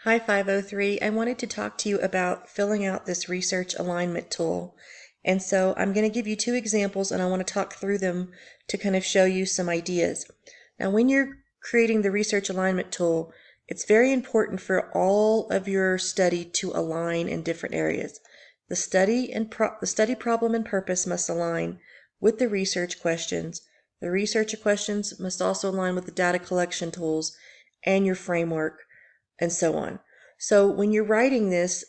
Hi 503, I wanted to talk to you about filling out this research alignment tool. And so I'm going to give you two examples and I want to talk through them to kind of show you some ideas. Now when you're creating the research alignment tool, it's very important for all of your study to align in different areas. The study problem and purpose must align with the research questions. The research questions must also align with the data collection tools and your framework, and so on. So when you're writing this,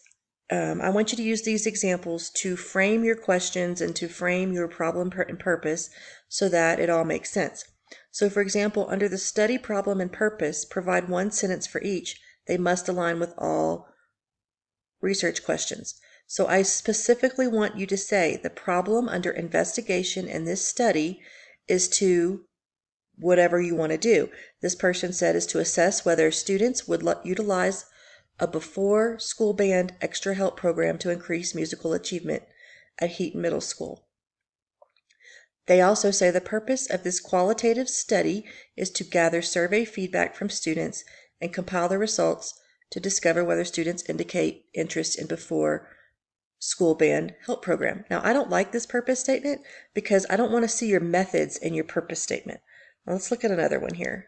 I want you to use these examples to frame your questions and to frame your problem and purpose so that it all makes sense. So for example, under the study problem and purpose, provide one sentence for each. They must align with all research questions. So I specifically want you to say the problem under investigation in this study is to whatever you want to do. This person said is to assess whether students would utilize a before school band extra help program to increase musical achievement at Heaton Middle School. They also say the purpose of this qualitative study is to gather survey feedback from students and compile the results to discover whether students indicate interest in before school band help program. Now, I don't like this purpose statement because I don't want to see your methods in your purpose statement. Now, let's look at another one here.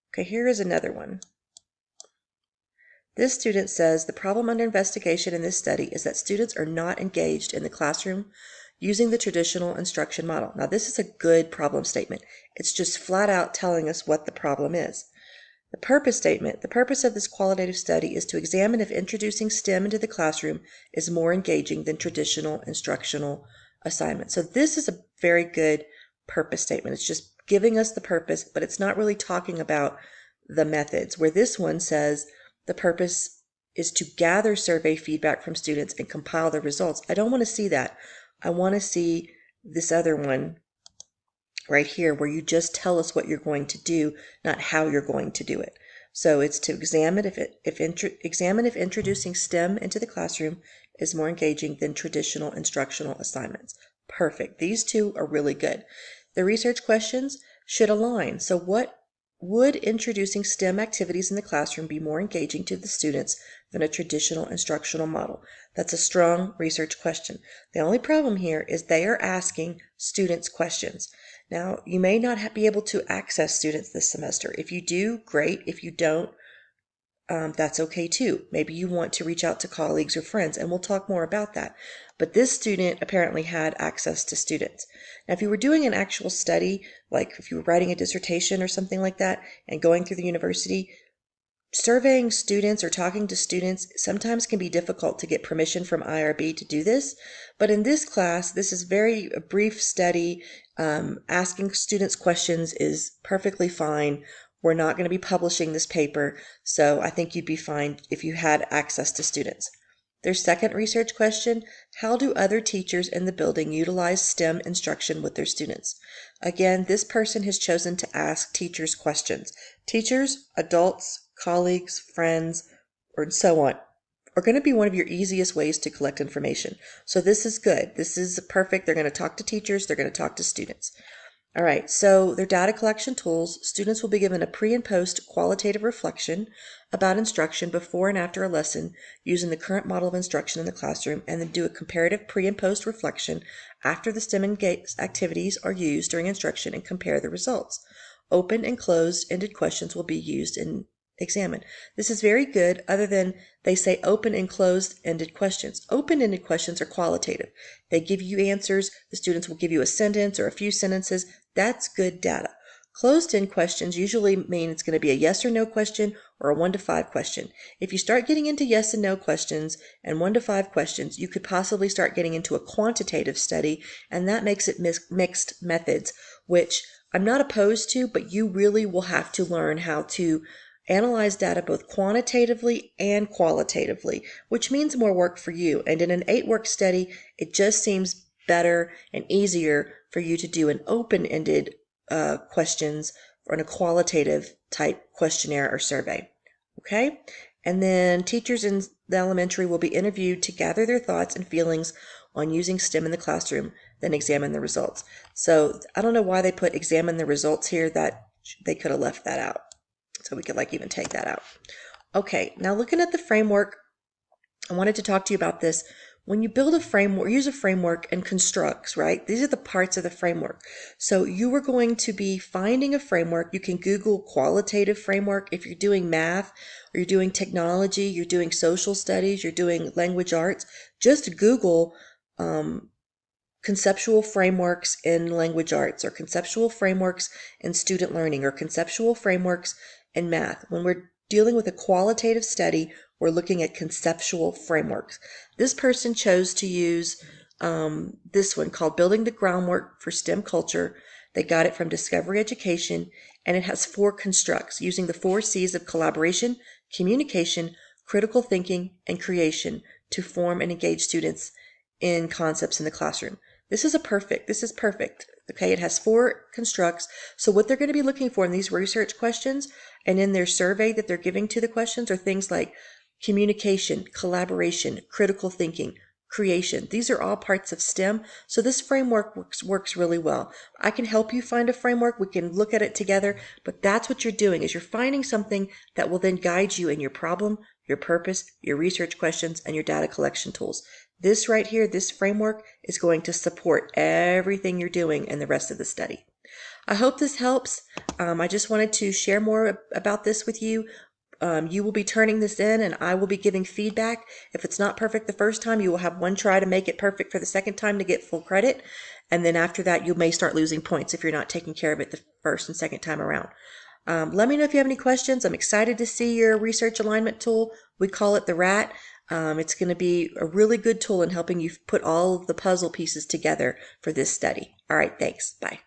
Okay, here is another one. This student says the problem under investigation in this study is that students are not engaged in the classroom using the traditional instruction model. Now, this is a good problem statement. It's just flat out telling us what the problem is. The purpose statement, the purpose of this qualitative study is to examine if introducing STEM into the classroom is more engaging than traditional instructional assignments. So this is a very good purpose statement. It's just giving us the purpose, but it's not really talking about the methods, where this one says the purpose is to gather survey feedback from students and compile the results. I don't want to see that. I want to see this other one right here where you just tell us what you're going to do, not how you're going to do it. So it's to examine if introducing STEM into the classroom is more engaging than traditional instructional assignments. Perfect. These two are really good. The research questions should align. So what would introducing STEM activities in the classroom be more engaging to the students than a traditional instructional model? That's a strong research question. The only problem here is they are asking students questions. Now, you may not be able to access students this semester. If you do, great. If you don't, that's okay too. Maybe you want to reach out to colleagues or friends, and we'll talk more about that. But this student apparently had access to students. Now, if you were doing an actual study, like if you were writing a dissertation or something like that, and going through the university, surveying students or talking to students sometimes can be difficult to get permission from IRB to do this. But in this class, this is a brief study. Asking students questions is perfectly fine. We're not going to be publishing this paper, so I think you'd be fine if you had access to students. Their second research question, how do other teachers in the building utilize STEM instruction with their students? Again, this person has chosen to ask teachers questions. Teachers, adults, colleagues, friends, or so on are going to be one of your easiest ways to collect information. So this is good. This is perfect. They're going to talk to teachers. They're going to talk to students. All right, so their data collection tools, students will be given a pre and post qualitative reflection about instruction before and after a lesson using the current model of instruction in the classroom, and then do a comparative pre and post reflection after the STEM activities are used during instruction and compare the results. Open and closed-ended questions will be used and examined. This is very good, other than they say open and closed-ended questions. Open-ended questions are qualitative. They give you answers. The students will give you a sentence or a few sentences. That's good data. Closed-end questions usually mean it's going to be a yes or no question or a 1 to 5 question. If you start getting into yes and no questions and 1 to 5 questions, you could possibly start getting into a quantitative study, and that makes it mixed methods, which I'm not opposed to, but you really will have to learn how to analyze data both quantitatively and qualitatively, which means more work for you. And in an 8-work study, it just seems better and easier for you to do an open-ended questions or a qualitative type questionnaire or survey. Okay? And then teachers in the elementary will be interviewed to gather their thoughts and feelings on using STEM in the classroom, then examine the results. So I don't know why they put examine the results here. That they could have left that out. So we could even take that out. Okay, now looking at the framework, I wanted to talk to you about this. When you build a framework, use a framework and constructs, right? These are the parts of the framework. So you are going to be finding a framework. You can Google qualitative framework if you're doing math or you're doing technology, you're doing social studies, you're doing language arts. Just Google conceptual frameworks in language arts, or conceptual frameworks in student learning, or conceptual frameworks in math. When we're dealing with a qualitative study, we're looking at conceptual frameworks. This person chose to use this one called Building the Groundwork for STEM Culture. They got it from Discovery Education, and it has 4 constructs using the 4 C's of collaboration, communication, critical thinking, and creation to form and engage students in concepts in the classroom. This is perfect. Okay, it has 4 constructs. So what they're going to be looking for in these research questions and in their survey that they're giving to the questions are things like communication, collaboration, critical thinking, creation. These are all parts of STEM. So this framework works really well. I can help you find a framework. We can look at it together, but that's what you're doing, is you're finding something that will then guide you in your problem, your purpose, your research questions, and your data collection tools. This right here, this framework is going to support everything you're doing in the rest of the study. I hope this helps. I just wanted to share more about this with you. You will be turning this in and I will be giving feedback. If it's not perfect the first time, you will have one try to make it perfect for the second time to get full credit. And then after that, you may start losing points if you're not taking care of it the first and second time around. Let me know if you have any questions. I'm excited to see your research alignment tool. We call it the RAT. It's going to be a really good tool in helping you put all of the puzzle pieces together for this study. All right, thanks. Bye.